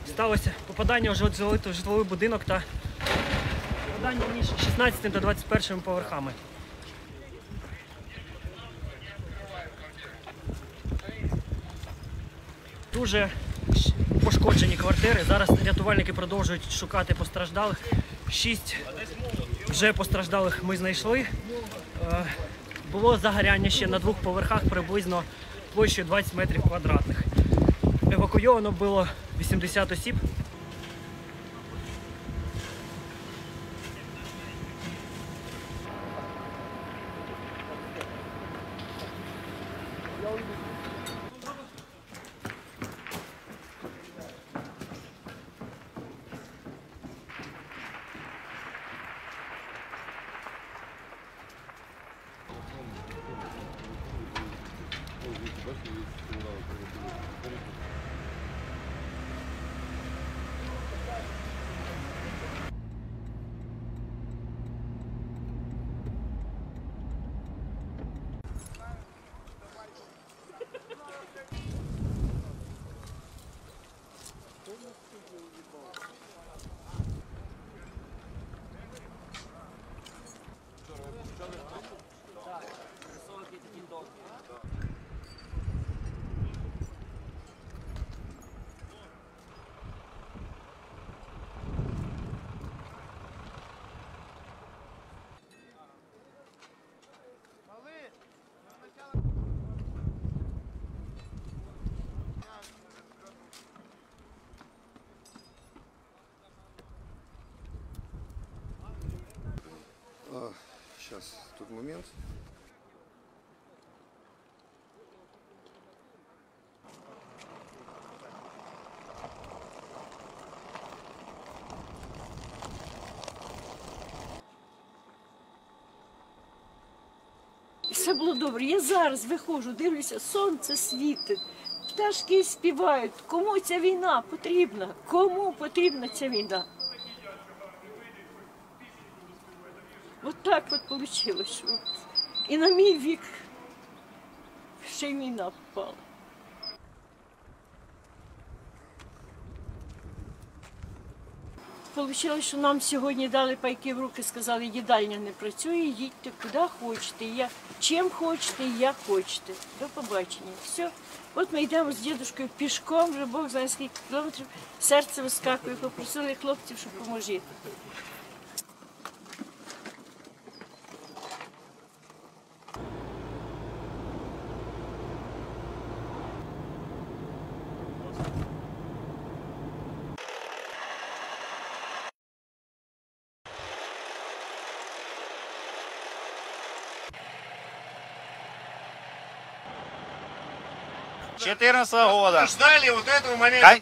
Сталося попадання в житловий будинок та попадання між 16 та 21 поверхами. Дуже пошкоджені квартири. Зараз рятувальники продовжують шукати постраждалих. 6 вже постраждалих ми знайшли. Було загоряння ще на 2 поверхах приблизно площею 20 метрів квадратних. Евакуйовано було 80 осіб. Сейчас, тут момент. Все було добре. Я зараз виходжу, дивлюся, сонце світить, пташки співають. Кому ця війна потрібна? Кому потрібна ця війна? От так от вийшло. І на мій вік ще й війна попала. Вийшло, що нам сьогодні дали пайки в руки, сказали, їдальня не працює, їдьте куди хочете, чим хочете і як хочете. До побачення. Все. От ми йдемо з дідушкою пішком, вже Бог знає скільки кілометрів, серце вискакує, попросили хлопців, щоб поможіть. С 14 года. Ждали вот этого момента?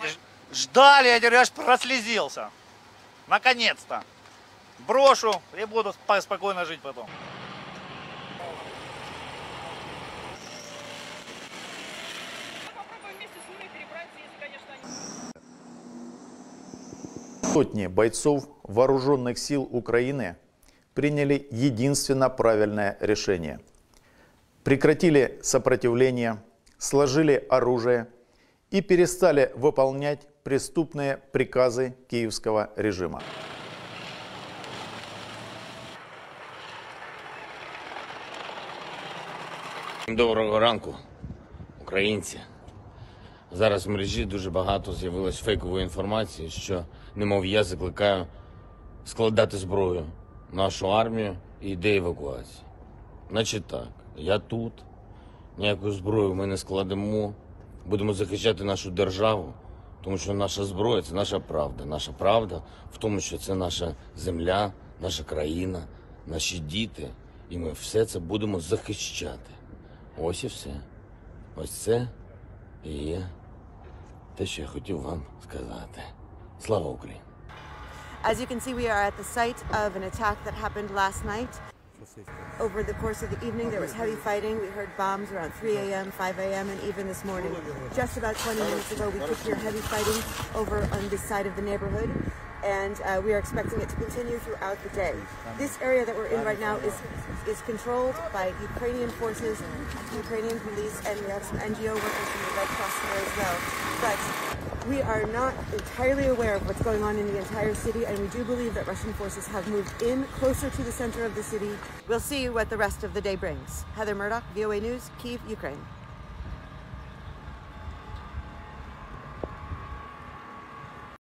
Ждали, я говорю, аж прослезился. Наконец-то. Брошу и буду спокойно жить потом. Сотни бойцов вооруженных сил Украины приняли единственно правильное решение. Прекратили сопротивление, сложили оружие и перестали выполнять преступные приказы киевского режима. Доброго ранку, українці. Зараз в мережі дуже багато з'явилось фейкової інформації, що, немов я закликаю складати зброю нашу армію і йде евакуації. Значить так, я тут, ніяку зброю ми не складемо, будемо захищати нашу державу, тому що наша зброя – це наша правда. Наша правда в тому, що це наша земля, наша країна, наші діти, і ми все це будемо захищати. Ось і все. Ось це і є те, що я хотів вам сказати. Слава Україні! As you can see, we are at the site of an attack that happened last night. Over the course of the evening, there was heavy fighting. We heard bombs around 3 a.m., 5 a.m., and even this morning. Just about 20 minutes ago, we could hear heavy fighting over on this side of the neighborhood, and we are expecting it to continue throughout the day. This area that we're in right now is controlled by Ukrainian forces, Ukrainian police, and we have some NGO workers from the Red Cross there as well. But we are not entirely aware of what's going on in the entire city, and we do believe that Russian forces have moved in closer to the center of the city. We'll see what the rest of the day brings. Heather Murdoch, VOA News, Kyiv, Ukraine.